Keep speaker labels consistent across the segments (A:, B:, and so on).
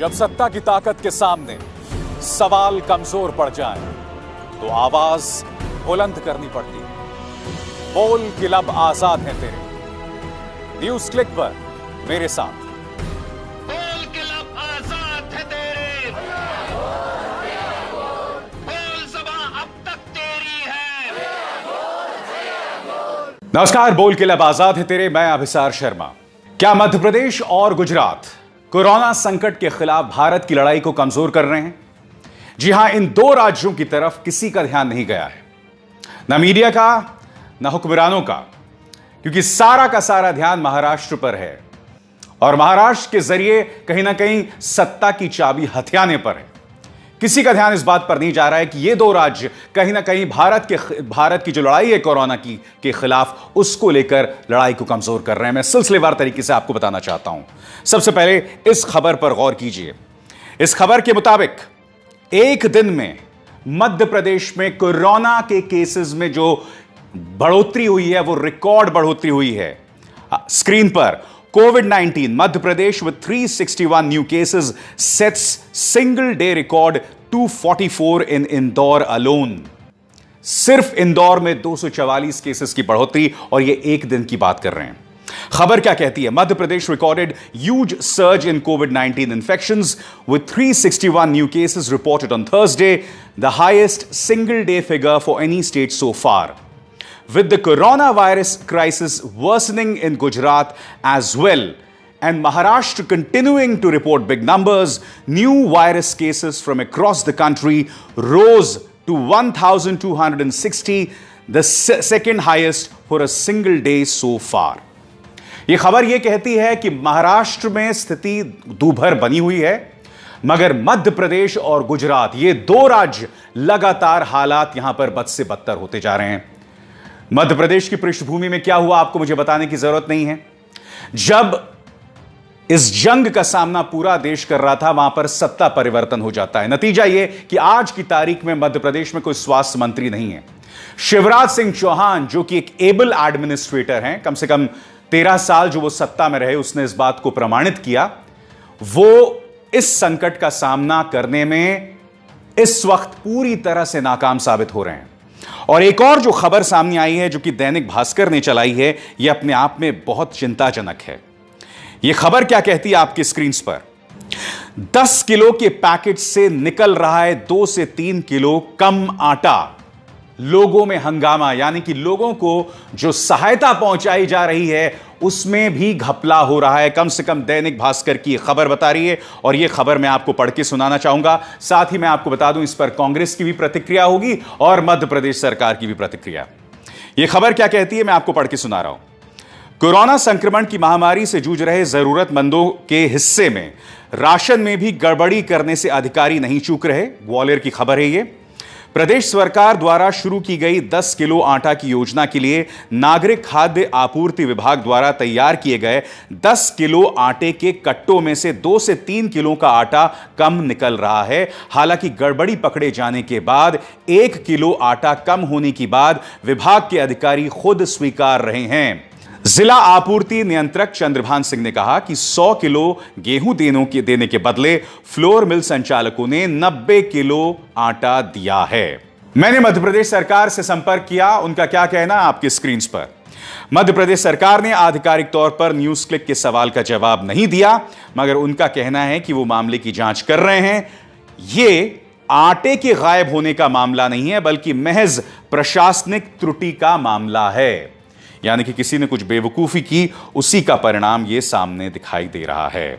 A: जब सत्ता की ताकत के सामने सवाल कमजोर पड़ जाए तो आवाज बुलंद करनी पड़ती है। बोल कि लब आजाद है तेरे। न्यूज क्लिक पर मेरे साथ।
B: बोल के लब आजाद है तेरे, बोल ज़बां अब तक तेरी है।
A: नमस्कार, बोल के लब आजाद है तेरे। मैं अभिसार शर्मा। क्या मध्य प्रदेश और गुजरात कोरोना संकट के खिलाफ भारत की लड़ाई को कमजोर कर रहे हैं? जी हां, इन दो राज्यों की तरफ किसी का ध्यान नहीं गया है, ना मीडिया का ना हुक्मरानों का, क्योंकि सारा का सारा ध्यान महाराष्ट्र पर है और महाराष्ट्र के जरिए कहीं ना कहीं सत्ता की चाबी हथियाने पर है। किसी का ध्यान इस बात पर नहीं जा रहा है कि ये दो राज्य कहीं ना कहीं भारत की जो लड़ाई है कोरोना की के खिलाफ, उसको लेकर लड़ाई को कमजोर कर रहे हैं। मैं सिलसिलेवार तरीके से आपको बताना चाहता हूं। सबसे पहले इस खबर पर गौर कीजिए। इस खबर के मुताबिक एक दिन में मध्य प्रदेश में कोरोना के केसेस में जो बढ़ोतरी हुई है वो रिकॉर्ड बढ़ोतरी हुई है। स्क्रीन पर COVID-19 Madhya Pradesh with 361 new cases sets single day record 244 in Indore alone। सिर्फ इंदौर में 244 केसेस की बढ़ोतरी, और ये एक दिन की बात कर रहे हैं। खबर क्या कहती है? Madhya Pradesh recorded huge surge in COVID-19 infections with 361 new cases reported on Thursday, the highest single day figure for any state so far. With the coronavirus crisis worsening in Gujarat as well, and Maharashtra continuing to report big numbers, new virus cases from across the country rose to 1,260, the second highest for a single day so far. यह खबर यह कहती है कि महाराष्ट्र में स्थिति दूभर बनी हुई है, मगर मध्य प्रदेश और गुजरात, ये दो राज्य लगातार हालात यहां पर बद से बदतर होते जा रहे हैं। मध्य प्रदेश की पृष्ठभूमि में क्या हुआ आपको मुझे बताने की जरूरत नहीं है। जब इस जंग का सामना पूरा देश कर रहा था, वहां पर सत्ता परिवर्तन हो जाता है। नतीजा यह कि आज की तारीख में मध्य प्रदेश में कोई स्वास्थ्य मंत्री नहीं है। शिवराज सिंह चौहान, जो कि एक एबल एडमिनिस्ट्रेटर हैं, कम से कम 13 साल जो वो सत्ता में रहे, उसने इस बात को प्रमाणित किया, वो इस संकट का सामना करने में इस वक्त पूरी तरह से नाकाम साबित हो रहे हैं। और एक और जो खबर सामने आई है, जो कि दैनिक भास्कर ने चलाई है, यह अपने आप में बहुत चिंताजनक है। यह खबर क्या कहती है आपकी स्क्रीन पर? 10 किलो के पैकेट से निकल रहा है 2 से 3 किलो कम आटा। लोगों में हंगामा, यानी कि लोगों को जो सहायता पहुंचाई जा रही है उसमें भी घपला हो रहा है। कम से कम दैनिक भास्कर की खबर बता रही है, और यह खबर मैं आपको पढ़ के सुनाना चाहूंगा। साथ ही मैं आपको बता दूं, इस पर कांग्रेस की भी प्रतिक्रिया होगी और मध्य प्रदेश सरकार की भी प्रतिक्रिया। यह खबर क्या कहती है, मैं आपको पढ़ के सुना रहा हूं। कोरोना संक्रमण की महामारी से जूझ रहे जरूरतमंदों के हिस्से में राशन में भी गड़बड़ी करने से अधिकारी नहीं चूक रहे। ग्वालियर की खबर है यह। प्रदेश सरकार द्वारा शुरू की गई 10 किलो आटा की योजना के लिए नागरिक खाद्य आपूर्ति विभाग द्वारा तैयार किए गए 10 किलो आटे के कट्टों में से 2 से 3 किलो का आटा कम निकल रहा है। हालांकि गड़बड़ी पकड़े जाने के बाद 1 किलो आटा कम होने की बात विभाग के अधिकारी खुद स्वीकार रहे हैं। जिला आपूर्ति नियंत्रक चंद्रभान सिंह ने कहा कि 100 किलो गेहूं देने के बदले फ्लोर मिल संचालकों ने 90 किलो आटा दिया है। मैंने मध्य प्रदेश सरकार से संपर्क किया, उनका क्या कहना आपकी स्क्रीन पर। मध्य प्रदेश सरकार ने आधिकारिक तौर पर न्यूज क्लिक के सवाल का जवाब नहीं दिया, मगर उनका कहना है कि वो मामले की जांच कर रहे हैं। ये आटे के गायब होने का मामला नहीं है, बल्कि महज प्रशासनिक त्रुटि का मामला है। यानी कि किसी ने कुछ बेवकूफी की, उसी का परिणाम यह सामने दिखाई दे रहा है।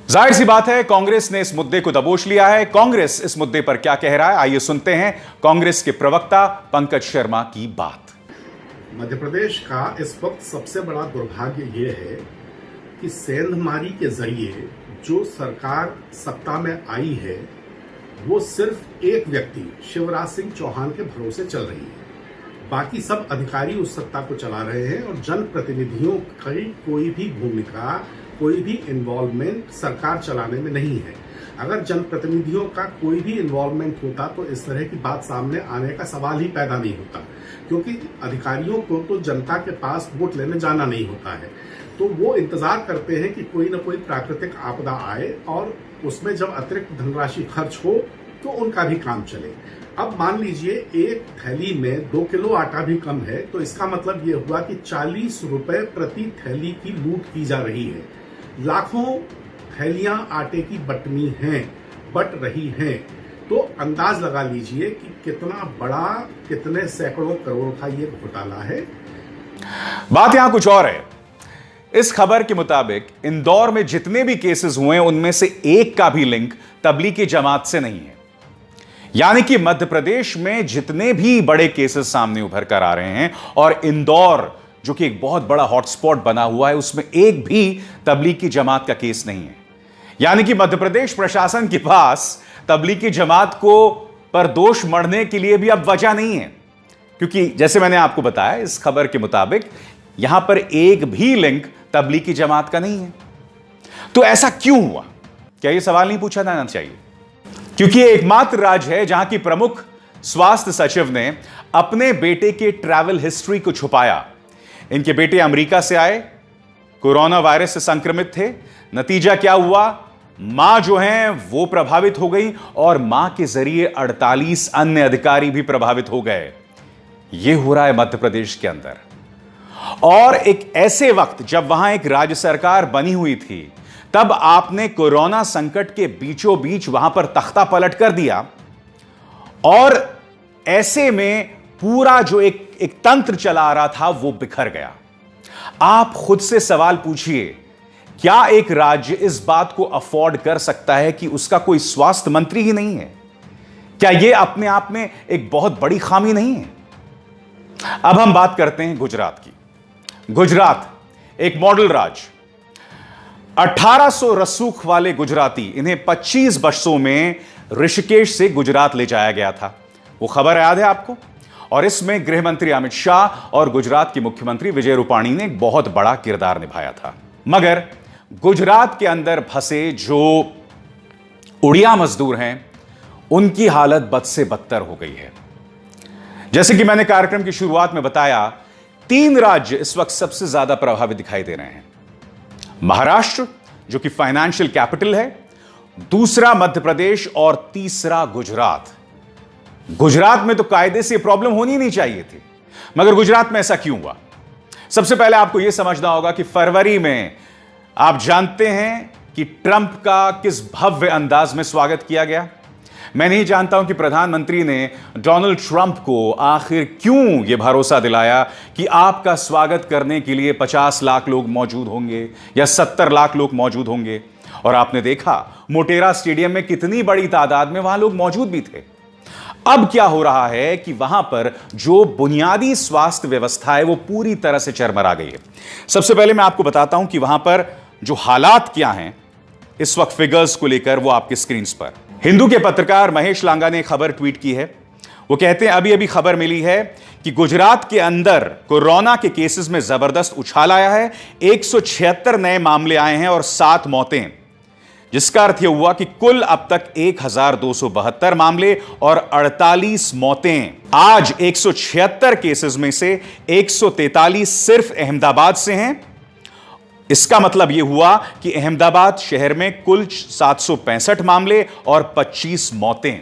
A: जाहिर सी बात है, कांग्रेस ने इस मुद्दे को दबोच लिया है। कांग्रेस इस मुद्दे पर क्या कह रहा है, आइए सुनते हैं कांग्रेस के प्रवक्ता पंकज शर्मा की बात।
C: मध्य प्रदेश का इस वक्त सबसे बड़ा दुर्भाग्य यह है कि सेंधमारी के जरिए जो सरकार सत्ता में आई है, वो सिर्फ एक व्यक्ति शिवराज सिंह चौहान के भरोसे चल रही है। बाकी सब अधिकारी उस सत्ता को चला रहे हैं और जनप्रतिनिधियों की कोई भी भूमिका, कोई भी इन्वॉल्वमेंट सरकार चलाने में नहीं है। अगर जनप्रतिनिधियों का कोई भी इन्वॉल्वमेंट होता तो इस तरह की बात सामने आने का सवाल ही पैदा नहीं होता। क्योंकि अधिकारियों को तो जनता के पास वोट लेने जाना नहीं होता है, तो वो इंतजार करते हैं कि कोई ना कोई प्राकृतिक आपदा आए और उसमें जब अतिरिक्त धनराशि खर्च हो तो उनका भी काम चले। अब मान लीजिए एक थैली में 2 किलो आटा भी कम है, तो इसका मतलब ये हुआ कि 40 रुपए प्रति थैली की लूट की जा रही है। लाखों थैलियां आटे की बट रही हैं, तो अंदाज लगा लीजिए कि कितना बड़ा, कितने सैकड़ों करोड़ का ये घोटाला है।
A: बात यहां कुछ और है। इस खबर के मुताबिक इंदौर में जितने भी केसेस हुए उनमें से एक का भी लिंक तबलीगी जमात से नहीं है। यानी कि मध्य प्रदेश में जितने भी बड़े केसेस सामने उभर कर आ रहे हैं और इंदौर जो कि एक बहुत बड़ा हॉटस्पॉट बना हुआ है, उसमें एक भी तबलीगी जमात का केस नहीं है। यानी कि मध्य प्रदेश प्रशासन के पास तबलीगी जमात को पर दोष मढ़ने के लिए भी अब वजह नहीं है, क्योंकि जैसे मैंने आपको बताया इस खबर के मुताबिक यहां पर एक भी लिंक तबलीगी जमात का नहीं है। तो ऐसा क्यों हुआ? क्या यह सवाल नहीं पूछा जाना चाहिए? क्योंकि यह एकमात्र राज्य है जहां की प्रमुख स्वास्थ्य सचिव ने अपने बेटे के ट्रैवल हिस्ट्री को छुपाया। इनके बेटे अमेरिका से आए, कोरोना वायरस से संक्रमित थे। नतीजा क्या हुआ? मां जो हैं वो प्रभावित हो गई और मां के जरिए 48 अन्य अधिकारी भी प्रभावित हो गए। यह हो रहा है मध्य प्रदेश के अंदर, और एक ऐसे वक्त जब वहां एक राज्य सरकार बनी हुई थी, तब आपने कोरोना संकट के बीचों बीच वहां पर तख्ता पलट कर दिया, और ऐसे में पूरा जो एक तंत्र चला आ रहा था वो बिखर गया। आप खुद से सवाल पूछिए, क्या एक राज्य इस बात को अफोर्ड कर सकता है कि उसका कोई स्वास्थ्य मंत्री ही नहीं है? क्या यह अपने आप में एक बहुत बड़ी खामी नहीं है? अब हम बात करते हैं गुजरात की। गुजरात एक मॉडल राज्य, 1800 रसूख वाले गुजराती, इन्हें 25 बसों में ऋषिकेश से गुजरात ले जाया गया था। वो खबर याद है आपको? और इसमें गृह मंत्री अमित शाह और गुजरात के मुख्यमंत्री विजय रूपाणी ने एक बहुत बड़ा किरदार निभाया था। मगर गुजरात के अंदर फंसे जो उड़िया मजदूर हैं, उनकी हालत बद से बदतर हो गई है। जैसे कि मैंने कार्यक्रम की शुरुआत में बताया, 3 राज्य इस वक्त सबसे ज्यादा प्रभावित दिखाई दे रहे हैं। महाराष्ट्र जो कि फाइनेंशियल कैपिटल है, दूसरा मध्य प्रदेश और तीसरा गुजरात। गुजरात में तो कायदे से प्रॉब्लम होनी नहीं चाहिए थी, मगर गुजरात में ऐसा क्यों हुआ? सबसे पहले आपको यह समझना होगा कि फरवरी में आप जानते हैं कि ट्रंप का किस भव्य अंदाज में स्वागत किया गया। मैं नहीं जानता हूं कि प्रधानमंत्री ने डोनाल्ड ट्रंप को आखिर क्यों यह भरोसा दिलाया कि आपका स्वागत करने के लिए 50 लाख लोग मौजूद होंगे या 70 लाख लोग मौजूद होंगे। और आपने देखा मोटेरा स्टेडियम में कितनी बड़ी तादाद में वहां लोग मौजूद भी थे। अब क्या हो रहा है कि वहां पर जो बुनियादी स्वास्थ्य व्यवस्था है वो पूरी तरह से चरमरा गई है। सबसे पहले मैं आपको बताता हूं कि वहां पर जो हालात क्या हैं इस वक्त फिगर्स को लेकर, वो आपके स्क्रीन पर। हिंदू के पत्रकार महेश लांगा ने खबर ट्वीट की है। वो कहते हैं अभी अभी खबर मिली है कि गुजरात के अंदर कोरोना के केसेस में जबरदस्त उछाल आया है। 176 नए मामले आए हैं और 7 मौतें, जिसका अर्थ यह हुआ कि कुल अब तक 1272 मामले और 48 मौतें। आज 176 केसेस में से 143 सिर्फ अहमदाबाद से हैं। इसका मतलब यह हुआ कि अहमदाबाद शहर में कुल 765 मामले और 25 मौतें।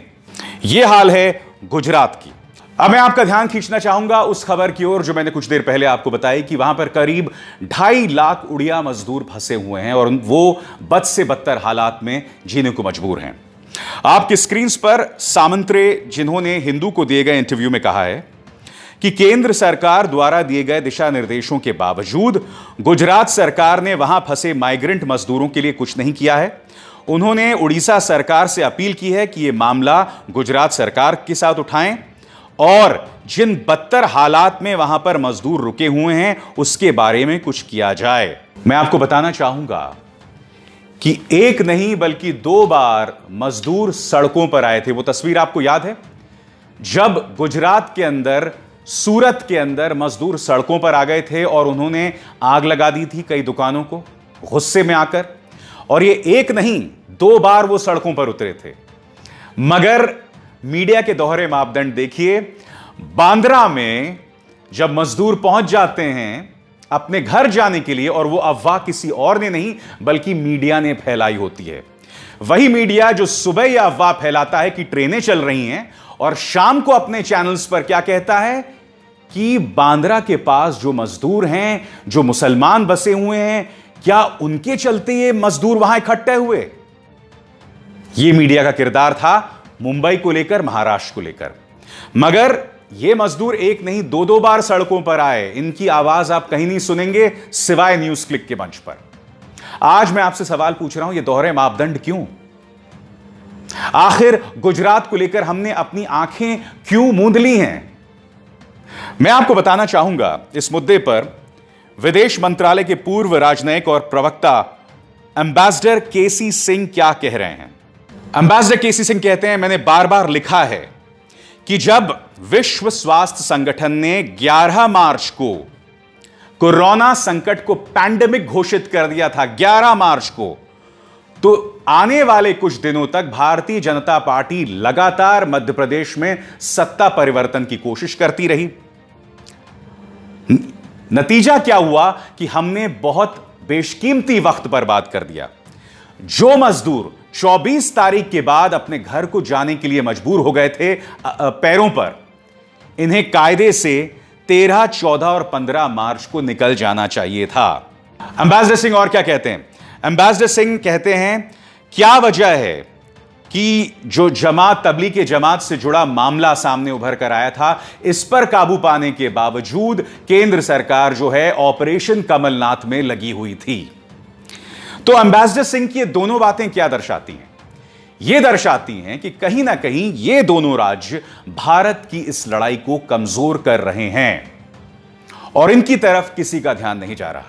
A: यह हाल है गुजरात की। अब मैं आपका ध्यान खींचना चाहूंगा उस खबर की ओर जो मैंने कुछ देर पहले आपको बताई कि वहां पर करीब 2.5 लाख उड़िया मजदूर फंसे हुए हैं और वो बद से बदतर हालात में जीने को मजबूर हैं। आपकी स्क्रीन पर सामंतरे, जिन्होंने हिंदू को दिए गए इंटरव्यू में कहा है कि केंद्र सरकार द्वारा दिए गए दिशा निर्देशों के बावजूद गुजरात सरकार ने वहां फंसे माइग्रेंट मजदूरों के लिए कुछ नहीं किया है। उन्होंने उड़ीसा सरकार से अपील की है कि यह मामला गुजरात सरकार के साथ उठाएं और जिन बदतर हालात में वहां पर मजदूर रुके हुए हैं उसके बारे में कुछ किया जाए। मैं आपको बताना चाहूंगा कि एक नहीं बल्कि 2 बार मजदूर सड़कों पर आए थे। वो तस्वीर आपको याद है जब गुजरात के अंदर, सूरत के अंदर मजदूर सड़कों पर आ गए थे और उन्होंने आग लगा दी थी कई दुकानों को गुस्से में आकर। और ये एक नहीं 2 बार वो सड़कों पर उतरे थे। मगर मीडिया के दोहरे मापदंड देखिए, बांद्रा में जब मजदूर पहुंच जाते हैं अपने घर जाने के लिए और वो अफवाह किसी और ने नहीं बल्कि मीडिया ने फैलाई होती है, वही मीडिया जो सुबह यह अफवाह फैलाता है कि ट्रेनें चल रही हैं और शाम को अपने चैनल्स पर क्या कहता है कि बांद्रा के पास जो मजदूर हैं, जो मुसलमान बसे हुए हैं, क्या उनके चलते ये मजदूर वहां इकट्ठे हुए। यह मीडिया का किरदार था मुंबई को लेकर, महाराष्ट्र को लेकर। मगर ये मजदूर एक नहीं दो दो बार सड़कों पर आए। इनकी आवाज आप कहीं नहीं सुनेंगे सिवाय न्यूज क्लिक के मंच पर। आज मैं आपसे सवाल पूछ रहा हूं, ये दोहरे मापदंड क्यों? आखिर गुजरात को लेकर हमने अपनी आंखें क्यों मूंद ली हैं? मैं आपको बताना चाहूंगा इस मुद्दे पर विदेश मंत्रालय के पूर्व राजनयिक और प्रवक्ता एम्बेसडर केसी सिंह क्या कह रहे हैं। एम्बेसडर केसी सिंह कहते हैं, मैंने बार बार लिखा है कि जब विश्व स्वास्थ्य संगठन ने 11 मार्च को कोरोना संकट को पैंडेमिक घोषित कर दिया था, 11 मार्च को, तो आने वाले कुछ दिनों तक भारतीय जनता पार्टी लगातार मध्य प्रदेश में सत्ता परिवर्तन की कोशिश करती रही। नतीजा क्या हुआ कि हमने बहुत बेशकीमती वक्त बर्बाद कर दिया। जो मजदूर 24 तारीख के बाद अपने घर को जाने के लिए मजबूर हो गए थे पैरों पर, इन्हें कायदे से 13, 14 और 15 मार्च को निकल जाना चाहिए था। एम्बेसडर सिंह और क्या कहते हैं? एम्बेसडर सिंह कहते हैं, क्या वजह है कि जो जमात तबलीग के जमात से जुड़ा मामला सामने उभर कर आया था, इस पर काबू पाने के बावजूद केंद्र सरकार जो है ऑपरेशन कमलनाथ में लगी हुई थी। तो एम्बेसडर सिंह की ये दोनों बातें क्या दर्शाती हैं? ये दर्शाती हैं कि कहीं ना कहीं ये दोनों राज्य भारत की इस लड़ाई को कमजोर कर रहे हैं और इनकी तरफ किसी का ध्यान नहीं जा रहा,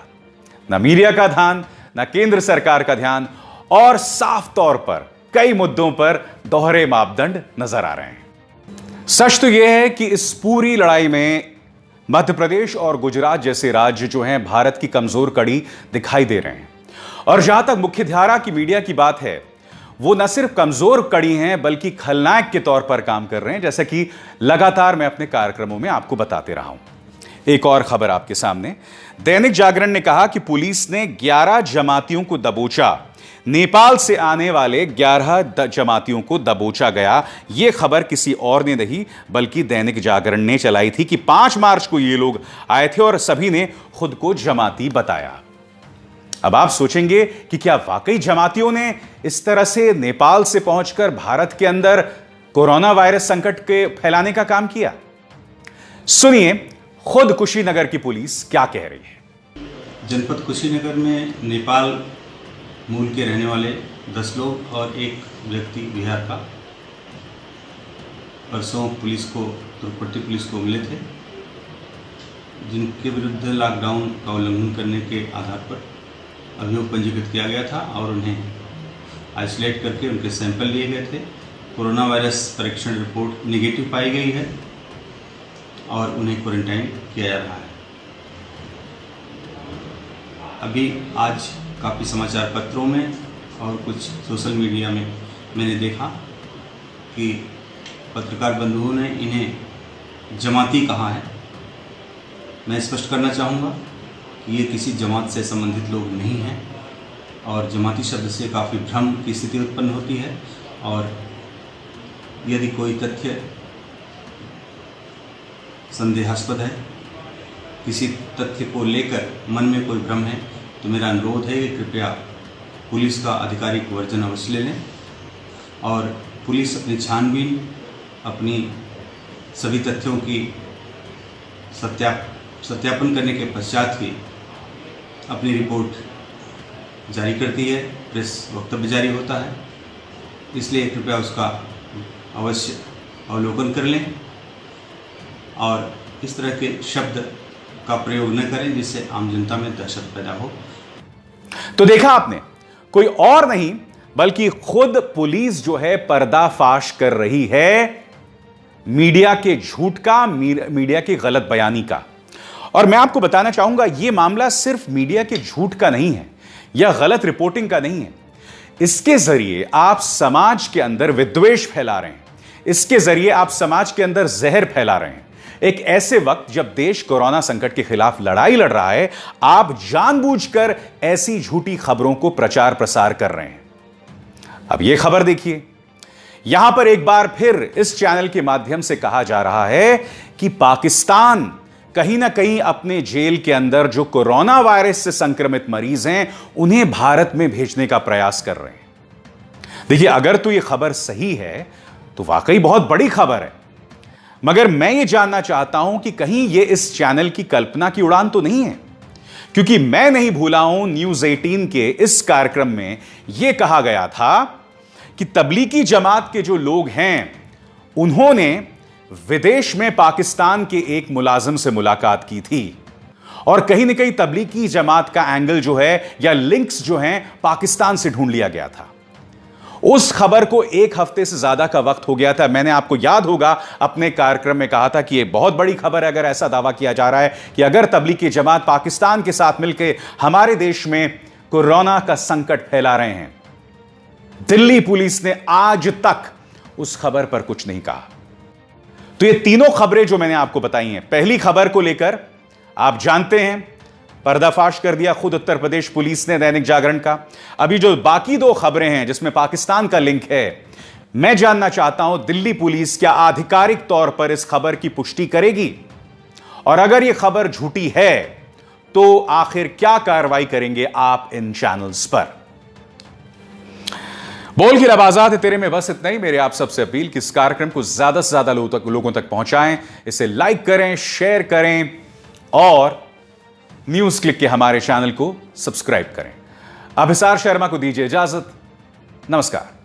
A: ना मीडिया का ध्यान, ना केंद्र सरकार का ध्यान, और साफ तौर पर कई मुद्दों पर दोहरे मापदंड नजर आ रहे हैं। सच तो यह है कि इस पूरी लड़ाई में मध्य प्रदेश और गुजरात जैसे राज्य जो हैं भारत की कमजोर कड़ी दिखाई दे रहे हैं। और जहां तक मुख्यधारा की मीडिया की बात है, वो न सिर्फ कमजोर कड़ी हैं बल्कि खलनायक के तौर पर काम कर रहे हैं, जैसा कि लगातार मैं अपने कार्यक्रमों में आपको बताते रहा हूं। एक और खबर आपके सामने, दैनिक जागरण ने कहा कि पुलिस ने 11 जमातियों को दबोचा। नेपाल से आने वाले 11 जमातियों को दबोचा गया। यह खबर किसी और ने नहीं बल्कि दैनिक जागरण ने चलाई थी कि 5 मार्च को ये लोग आए थे और सभी ने खुद को जमाती बताया। अब आप सोचेंगे कि क्या वाकई जमातियों ने इस तरह से नेपाल से पहुंचकर भारत के अंदर कोरोना वायरस संकट के फैलाने का काम किया? सुनिए खुद कुशीनगर की पुलिस क्या कह रही है।
D: जनपद कुशीनगर में नेपाल मूल के रहने वाले 10 लोग और एक व्यक्ति बिहार का परसों पुलिस को, तुर्कपट्टी पुलिस को मिले थे, जिनके विरुद्ध लॉकडाउन का उल्लंघन करने के आधार पर अभियोग पंजीकृत किया गया था और उन्हें आइसोलेट करके उनके सैंपल लिए गए थे। कोरोना वायरस परीक्षण रिपोर्ट नेगेटिव पाई गई है और उन्हें क्वारंटाइन किया जा रहा है। अभी आज काफ़ी समाचार पत्रों में और कुछ सोशल मीडिया में मैंने देखा कि पत्रकार बंधुओं ने इन्हें जमाती कहा है। मैं स्पष्ट करना चाहूँगा कि ये किसी जमात से संबंधित लोग नहीं हैं और जमाती शब्द से काफ़ी भ्रम की स्थिति उत्पन्न होती है और यदि कोई तथ्य संदेहास्पद है, किसी तथ्य को लेकर मन में कोई भ्रम है, तो मेरा अनुरोध है कि कृपया पुलिस का आधिकारिक वर्जन अवश्य ले लें और पुलिस अपनी छानबीन, अपनी सभी तथ्यों की सत्यापन करने के पश्चात ही अपनी रिपोर्ट जारी करती है, प्रेस वक्तव्य जारी होता है। इसलिए कृपया उसका अवश्य अवलोकन कर लें और इस तरह के शब्द का प्रयोग न करें जिससे आम जनता में दहशत पैदा हो।
A: तो देखा आपने, कोई और नहीं बल्कि खुद पुलिस जो है पर्दाफाश कर रही है मीडिया के झूठ का, मीडिया की गलत बयानी का। और मैं आपको बताना चाहूंगा यह मामला सिर्फ मीडिया के झूठ का नहीं है या गलत रिपोर्टिंग का नहीं है। इसके जरिए आप समाज के अंदर विद्वेष फैला रहे हैं, इसके जरिए आप समाज के अंदर जहर फैला रहे हैं, एक ऐसे वक्त जब देश कोरोना संकट के खिलाफ लड़ाई लड़ रहा है, आप जानबूझकर ऐसी झूठी खबरों को प्रचार प्रसार कर रहे हैं। अब यह खबर देखिए। यहां पर एक बार फिर इस चैनल के माध्यम से कहा जा रहा है कि पाकिस्तान कहीं ना कहीं अपने जेल के अंदर जो कोरोना वायरस से संक्रमित मरीज हैं, उन्हें भारत में भेजने का प्रयास कर रहे हैं। देखिए, अगर तो यह खबर सही है तो वाकई बहुत बड़ी खबर है, मगर मैं यह जानना चाहता हूं कि कहीं यह इस चैनल की कल्पना की उड़ान तो नहीं है, क्योंकि मैं नहीं भूला हूं न्यूज़ 18 के इस कार्यक्रम में यह कहा गया था कि तबलीगी जमात के जो लोग हैं, उन्होंने विदेश में पाकिस्तान के एक मुलाजिम से मुलाकात की थी और कहीं ना कहीं तबलीगी जमात का एंगल जो है या लिंक्स जो हैं, पाकिस्तान से ढूंढ लिया गया था। उस खबर को एक हफ्ते से ज्यादा का वक्त हो गया था। मैंने, आपको याद होगा, अपने कार्यक्रम में कहा था कि यह बहुत बड़ी खबर है अगर ऐसा दावा किया जा रहा है कि अगर तबलीगी जमात पाकिस्तान के साथ मिलकर हमारे देश में कोरोना का संकट फैला रहे हैं। दिल्ली पुलिस ने आज तक उस खबर पर कुछ नहीं कहा। तो ये तीनों खबरें जो मैंने आपको बताई हैं, पहली खबर को लेकर आप जानते हैं पर्दाफाश कर दिया खुद उत्तर प्रदेश पुलिस ने दैनिक जागरण का। अभी जो बाकी दो खबरें हैं जिसमें पाकिस्तान का लिंक है, मैं जानना चाहता हूं दिल्ली पुलिस क्या आधिकारिक तौर पर इस खबर की पुष्टि करेगी, और अगर यह खबर झूठी है तो आखिर क्या कार्रवाई करेंगे आप इन चैनल्स पर। बोल की लब आजाद है तेरे में बस इतना ही। मेरे आप सबसे अपील कि इस कार्यक्रम को ज्यादा से ज्यादा लोगों तक पहुंचाएं, इसे लाइक करें, शेयर करें और न्यूज़ क्लिक के हमारे चैनल को सब्सक्राइब करें। अभिसार शर्मा को दीजिए इजाजत। नमस्कार।